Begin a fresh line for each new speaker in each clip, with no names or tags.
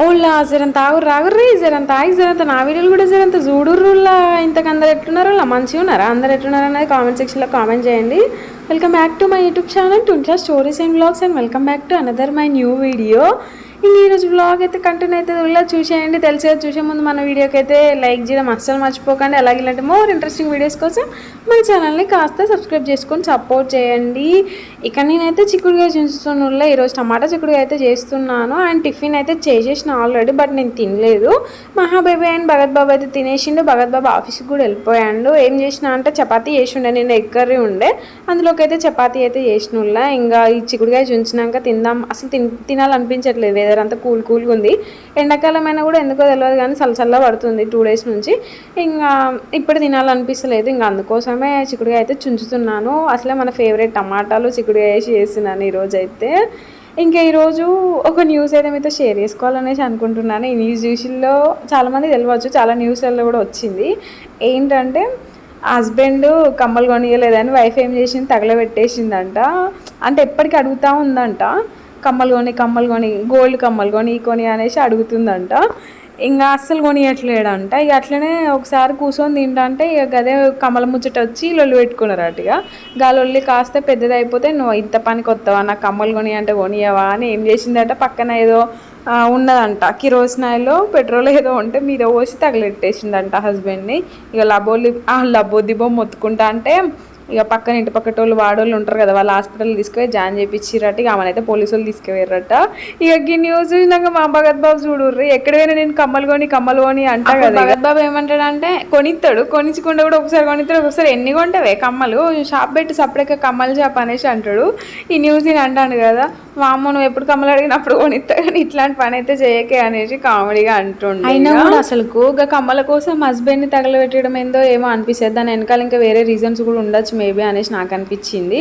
ఓలా జరంత ఆగుర్రి ఆగుర్రి జరంత ఆగి జరంత నా వీడియోలు కూడా జరంత చూడుర్రులా ఇంతకు అందరు ఎట్లున్నారు మంచిగా ఉన్నారా అందరు ఎట్లున్నారు అనేది కామెంట్ సెక్షన్లో కామెంట్ చేయండి. Welcome back to my YouTube channel Twinkla stories and vlogs and welcome back to another my new video. ఈరోజు వ్లాగ్ అయితే కంటిన్యూ అయితే ఇలా చూసేయండి. తెలిసేది చూసే ముందు మన వీడియోకి అయితే లైక్ చేయడం అస్సలు మర్చిపోకండి. అలాగే ఇలాంటి మోర్ ఇంట్రెస్టింగ్ వీడియోస్ కోసం మన ఛానల్ని కాస్త సబ్స్క్రైబ్ చేసుకొని సపోర్ట్ చేయండి. ఇక నేనైతే చిక్కుడుగా చూస్తున్నా. ఈరోజు టమాటా చిక్కుడుగా అయితే చేస్తున్నాను. అండ్ టిఫిన్ అయితే చేసేసిన ఆల్రెడీ, బట్ నేను తినలేదు. మహాబేబీ అండ్ భగత్ బాబు అయితే తినేసిండు. భగత్ బాబు ఆఫీస్కి కూడా వెళ్ళిపోయాడు. ఏం చేసిన అంటే చపాతీ చేసిండే, నేను ఎగ్ కర్రీ ఉండే అందులోకి అయితే చపాతీ అయితే చేసిన. ఇంకా ఈ చిక్కుడుగా చూసినాక తిందాం అసలు తినాలనిపించట్లేదు. వెదర్ అంతా కూల్గా ఉంది. ఎండాకాలమైనా కూడా ఎందుకో తెలియదు కానీ చల్ల పడుతుంది 2 days నుంచి. ఇంకా ఇప్పుడు తినాలనిపిస్తలేదు. ఇంకా అందుకోసమే చిక్కుడుగా అయితే చుంచుతున్నాను. అసలే మన ఫేవరెట్ టమాటాలు చిక్కుడుగా వేసి చేస్తున్నాను ఈరోజు అయితే. ఇంకా ఈరోజు ఒక న్యూస్ అయితే మీతో షేర్ చేసుకోవాలనేసి అనుకుంటున్నాను. ఈ న్యూస్ చూసిల్లో చాలామంది తెలియవచ్చు, చాలా న్యూస్లలో కూడా వచ్చింది. ఏంటంటే హస్బెండ్ కమ్మలు కొనియలేదని వైఫ్ ఏం చేసింది, తగలబెట్టేసిందంట. అంటే ఎప్పటికీ అడుగుతూ ఉందంట, కమ్మలు కొని గోల్డ్ కమ్మలు కొని అనేసి అడుగుతుందంట. ఇంకా అస్సలు కొనియట్లేడంట. ఇక అట్లనే ఒకసారి కూర్చొని తింటంటే ఇక అదే కమ్మల ముచ్చట వచ్చి లొల్లి పెట్టుకున్నారట. ఇక గాలొల్లి కాస్త పెద్దది అయిపోతే నువ్వు ఇంత పనికి వస్తావా, నాకు కమ్మలు కొని అంటే కొనియవా అని ఏం చేసిందట, పక్కన ఏదో ఉన్నదంట కిరోసినాయిలో పెట్రోల్ ఏదో ఉంటే మీద పోసి తగలెట్టేసిందంట హస్బెండ్ని. ఇక లబ్బోదిబ్బో మొత్తుకుంటా అంటే ఇక పక్కన ఇంటి పక్కటోళ్ళు వాడోళ్ళు ఉంటారు కదా, వాళ్ళు హాస్పిటల్ తీసుకుపోయి జాయిన్ చేయించిరట. ఇక ఆమెనైతే పోలీసు వాళ్ళు తీసుకుపోయారట. ఇక ఈ న్యూస్ చూసినాక మా భగత్ బాబు చూడుర్రి, ఎక్కడైనా నేను కమ్మలు కొని అంటా కదా. భగత్ బాబు ఏమంటాడంటే కొనిస్తాడు, కొనిచ్చకుండా కూడా ఒకసారి కొనిస్తాడు, ఒకసారి ఎన్ని కొంటావే కమ్మలు, షాప్ పెట్టి సపరేట్గా కమ్మల షాప్ అనేసి అంటాడు. ఈ న్యూస్ నేను అంటాను కదా, మా అమ్మ నువ్వు ఎప్పుడు కమ్మలు అడిగినప్పుడు కొనిస్తా కానీ ఇట్లాంటి పని అయితే చేయకే అనేసి కామెడీగా అంటుండే. అయినా కూడా అసలుకు ఇక కమ్మల కోసం హస్బెండ్ని తగలబెట్టడం ఏందో ఏమో అనిపిస్తుంది. దాని వెనకాల ఇంకా వేరే రీజన్స్ కూడా ఉండొచ్చు మేబీ అనేసి నాకు అనిపించింది.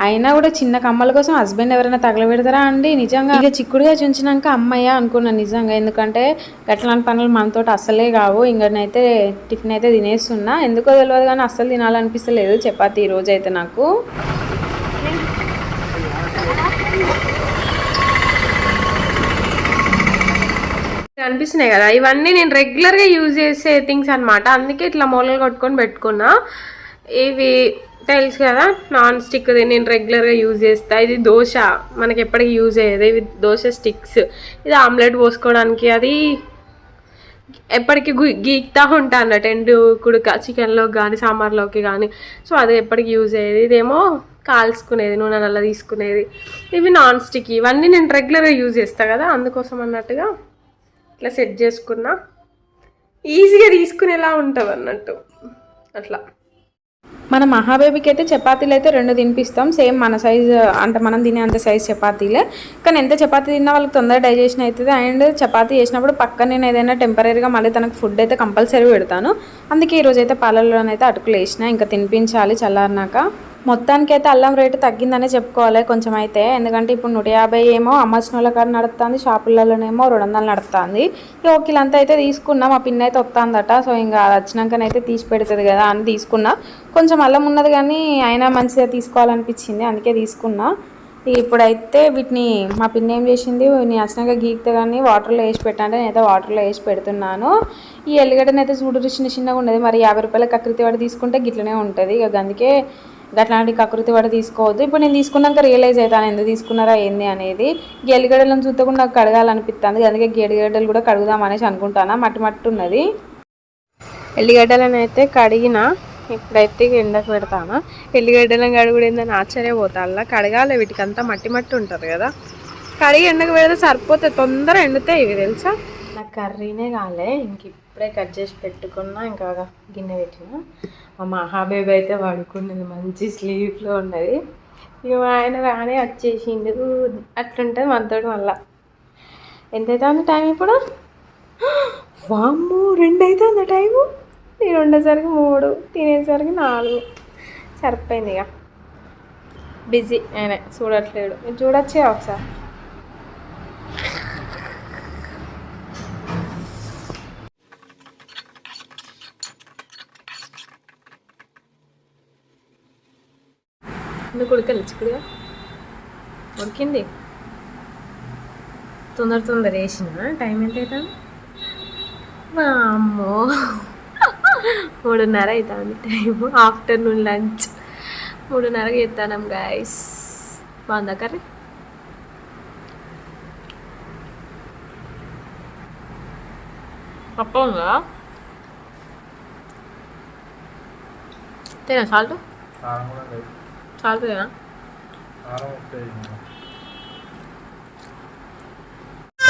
అయినా కూడా చిన్న కమ్మల కోసం హస్బెండ్ ఎవరైనా తగలబెడతారా అండి నిజంగా. ఇక చిక్కుడుగా చుంచినాక అమ్మయ్య అనుకున్నాను నిజంగా. ఎందుకంటే గట్లాంటి పనులు మనతో అస్సలే కావు. ఇంకనైతే టిఫిన్ అయితే తినేస్తున్నా. ఎందుకో తెలియదు కానీ అస్సలు తినాలనిపిస్తలేదు చపాతీ ఈరోజు అయితే నాకు.
అనిపిస్తున్నాయి కదా, ఇవన్నీ నేను రెగ్యులర్గా యూజ్ చేసే థింగ్స్ అనమాట. అందుకే ఇట్లా మూలలు కొట్టుకొని పెట్టుకున్నా. ఇవి తెలుసు కదా నాన్ స్టిక్, నేను రెగ్యులర్గా యూజ్ చేస్తా. ఇది దోశ మనకి ఎప్పటికీ యూజ్ అయ్యేది. ఇవి దోశ స్టిక్స్. ఇది ఆమ్లెట్ పోసుకోవడానికి, అది ఎప్పటికీ గీక్తా ఉంటా అన్నట్టు ఎండు కుడుక చికెన్లోకి కానీ సాంబార్లోకి కానీ. సో అది ఎప్పటికి యూజ్ అయ్యేది. ఇదేమో కాల్చుకునేది, నూనె నల్ల తీసుకునేది. ఇవి నాన్ స్టిక్. ఇవన్నీ నేను రెగ్యులర్గా యూజ్ చేస్తాను కదా, అందుకోసం అన్నట్టుగా ఇట్లా సెట్ చేసుకున్నా. ఈజీగా తీసుకునేలా ఉంటుంది అన్నట్టు అట్లా.
మన మహాబేబీకి అయితే చపాతీలు అయితే 2 తినిపిస్తాం. సేమ్ మన సైజు అంటే మనం తినే అంత సైజు చపాతీలే. కానీ ఎంత చపాతీ తిన్నా వాళ్ళకి తొందరగా డైజెషన్ అవుతుంది. అండ్ చపాతీ చేసినప్పుడు పక్కన నేను ఏదైనా టెంపరీగా మళ్ళీ తనకు ఫుడ్ అయితే కంపల్సరీ పెడతాను. అందుకే ఈరోజు అయితే పాలల్లోనైతే అటుకులు వేసిన, ఇంకా తినిపించాలి చల్లారినాక. మొత్తానికి అయితే అల్లం రేటు తగ్గిందనే చెప్పుకోవాలి కొంచెం అయితే. ఎందుకంటే ఇప్పుడు 150 ఏమో అమ్మచ్చిన వాళ్ళ కాడ నడుస్తుంది, షాపులలోనేమో 200 నడుస్తుంది. ఈ కిలంతా అయితే తీసుకున్నా. మా పిన్ అయితే వస్తుందట. సో ఇంకా వచ్చినాకనైతే తీసి పెడుతుంది కదా అని తీసుకున్నా. కొంచెం అల్లం ఉన్నది కానీ అయినా మంచిగా తీసుకోవాలనిపించింది, అందుకే తీసుకున్నా. ఇప్పుడైతే వీటిని మా పిన్ ఏం చేసింది, నేను వచ్చినాక గీక్తే కానీ వాటర్లో వేసి పెట్టంటే నేనైతే వాటర్లో వేసి పెడుతున్నాను. ఈ ఎల్లిగడ్డనైతే చూడు చిన్నగా ఉండేది. మరి 50 రూపాయల కకృతి వాడి తీసుకుంటే గిట్లనే ఉంటుంది. ఇక అందుకే అట్లాంటి కకృతి వాడి తీసుకోవద్దు. ఇప్పుడు నేను తీసుకున్నాక రియలైజ్ అవుతాను ఎందుకు తీసుకున్నారా ఏంది అనేది. ఎల్లిగడ్డలను చూస్తే కూడా నాకు కడగాలనిపిస్తుంది. అందుకే ఎల్లిగడ్డలు కూడా కడుగుదాం అనేసి అనుకుంటాను. మట్టి ఉన్నది.
ఎల్లిగడ్డలను అయితే కడిగిన, ఇప్పుడైతే ఎండకు పెడతాను. ఎల్లిగడ్డలను కడుగుడేందని ఆశ్చర్యపోతా. కడగాలి, వీటికి అంతా మట్టి ఉంటుంది కదా. కడిగి ఎండకు పెడితే సరిపోతే తొందర ఎండుతాయి ఇవి తెలుసా.
నాకు కర్రీనే కాలే, ఇంక ఇప్పుడే కట్ చేసి పెట్టుకున్నా. ఇంకా గిన్నె పెట్టిన. మా మహాబేబీ అయితే పడుకున్నది, మంచి స్లీప్లో ఉన్నది. ఇక ఆయన రానే వచ్చేసిండు. అట్లుంటుంది మనతో. మళ్ళా ఎంతైతే ఉంది టైం ఇప్పుడు? వామ్మో 2 అవుతుంది టైము. నేను ఉండేసరికి 3, తినేసరికి 4. సరిపోయింది. ఇక బిజీ ఆయన చూడట్లేడు. మీరు చూడొచ్చే ఒకసారి. ఎందుకు ఉడకలు చిక్కుడుగా ఉడికింది.
తొందర వేసిన టైం ఎంత అవుతుంది? అమ్మో 3:30 అవుతుంది టైము. ఆఫ్టర్నూన్ లంచ్ 3:30కి చేస్తాం గాయస్. బాగుందా కర్రీ? పప్పంగా తేనా సాల్ట్ తేనా?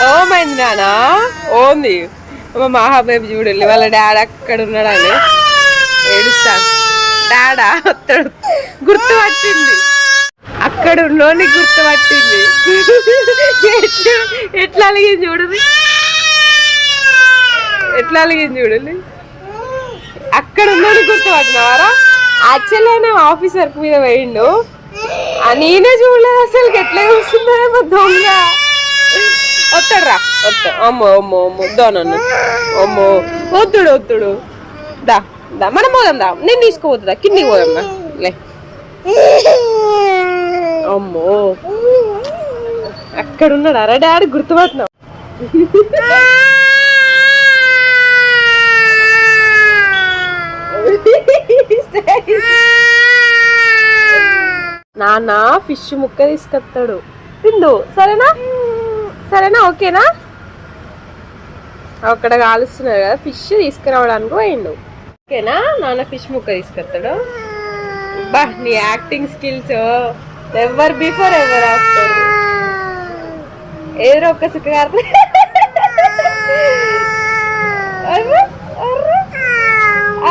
ఓమైంది నానా ఓంది మా మహాబేబీ చూడండి వాళ్ళ డాడీ అక్కడ ఉన్నాడని ఏడుస్తాను. డాడా వస్తాడు గుర్తుపట్టింది, అక్కడ ఉన్నోని గుర్తుపట్టింది. ఎట్లా అలిగింది చూడండి, ఎట్లా అలిగింది చూడండి. అక్కడ ఉన్నోని గుర్తుపట్టినవారా? యాక్చువల్లీ ఆయన ఆఫీస్ వర్క్ మీద పోయిండు, నేనే చూడలేదు అసలు. ఎట్లా చూస్తుందో దొంగ. వస్తాడు రా వస్తాడు. అమ్మో అమ్మో అమ్మో దోనన్ను అమ్మో వద్దుడు దా దా మనం పోదాం దా, నేను తీసుకుపోతుందా కిందికి పోదాం దా లే. అమ్మో అక్కడ ఉన్నాడు. అరే డాడీ గుర్తుపట్టినావు. నాన్న ఫిష్ ముక్క తీసుకొస్తాడు తిండు. సరేనా సరేనా ఓకేనా? అక్కడ కాలుస్తున్నారు కదా ఫిష్ తీసుకురావడానికి పోయిండు. ఓకేనా? నాన్న ఫిష్ ముక్క తీసుకొస్తాడు. బా నీ acting skills ever before ever after. ఏదో ఒక్క సుఖగారు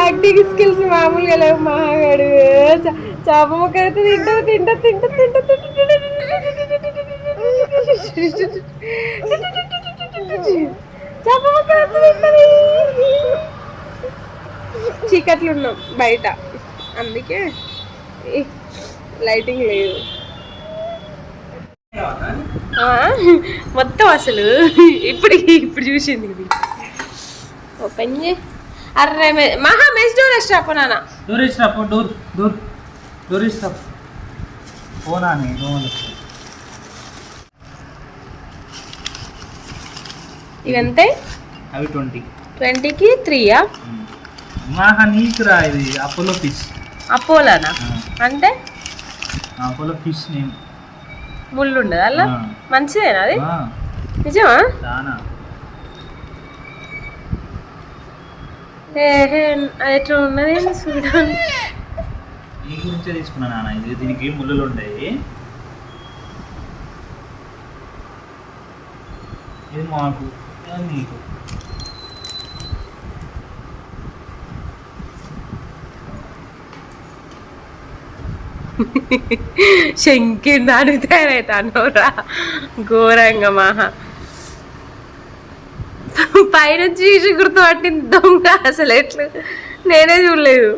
యాక్టింగ్ స్కిల్స్ మామూలుగా లేవు. మహాగాడు చేప ముక్క అయితే తింటూ చీకట్లు ఉన్నాం బయట, అందుకే లైటింగ్ లేదు మొత్తం. అసలు ఇప్పుడు చూసింది ఇది ఓపెన్ చే. అర్రే మహా మెస్ డోర్ స్టాప్ నాన్న,
డోర్ స్టాప్ డోర్ స్టాప్ పోనా
ఇవంతే.
అవి
20కి 3యా?
మాహా నీకురా ఇది అపోలో ఫిష్.
అపోలోనా అంటే?
Apollo fish name.
ముళ్ళు ఉండదు అలా? మంచిదేనా అది? నిజమా? ఎట్లా ఉన్నది చూడండి.
నీ గురించే తీసుకున్నా నాన్న, ఇది దీనికి ముళ్ళులు ఉంటాయి. ఇది మాకు నీకు.
శంకిని అడుగుతారైతానోరా ఘోరంగా. మహా పైనుంచి చూసి గుర్తుపట్టింది దొంగ. అసలు ఎట్లు నేనే చూడలేదు.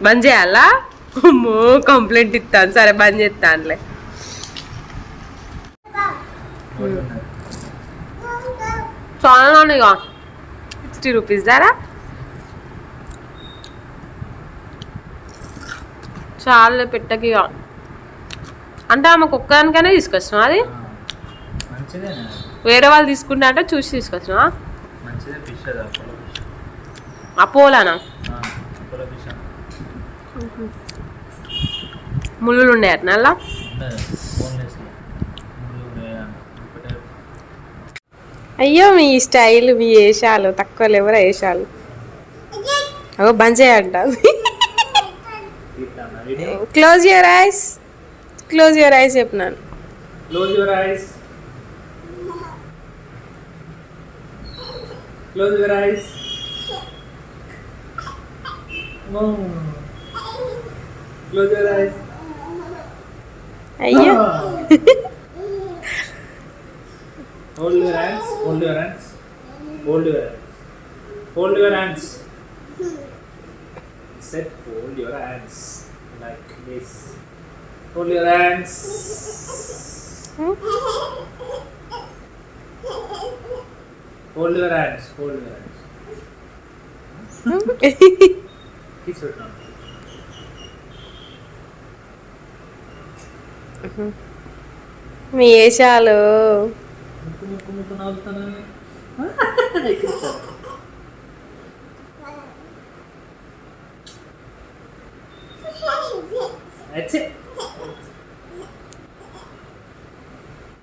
బంద్ చేయాలా? అమ్మో కంప్లైంట్ ఇస్తాను. సరే బంద్ చేస్తానులే. చాలా ఇక 60 రూపీస్ దారా చాలా పెట్టకి. అంటే ఆమెకు ఒక్కదానికైనా తీసుకొచ్చినావా? అది వేరే వాళ్ళు తీసుకుంటా అంటే చూసి తీసుకొచ్చినావా? అపోలానా? ముళ్ళు ఉండే అట్నా అలా? అయ్యో మీ స్టైల్, మీ వేషాలు తక్కువ లేవరా వేషాలు. అగో బంద్ చేయంట. Close your eyes, close your eyes చెప్పినాను.
Close your eyes, close your eyes. Close your eyes.
అయ్యో
hold your hands, hold your hands, hold your hands, hold your hands. Set, hold your hands like this. Hold your hands. Hold your hands, hold your hands. Kiss it now.
మీ వేషాలు
ముక్కు ముక్కు ముక్కు నవ్వుతాను. That's it.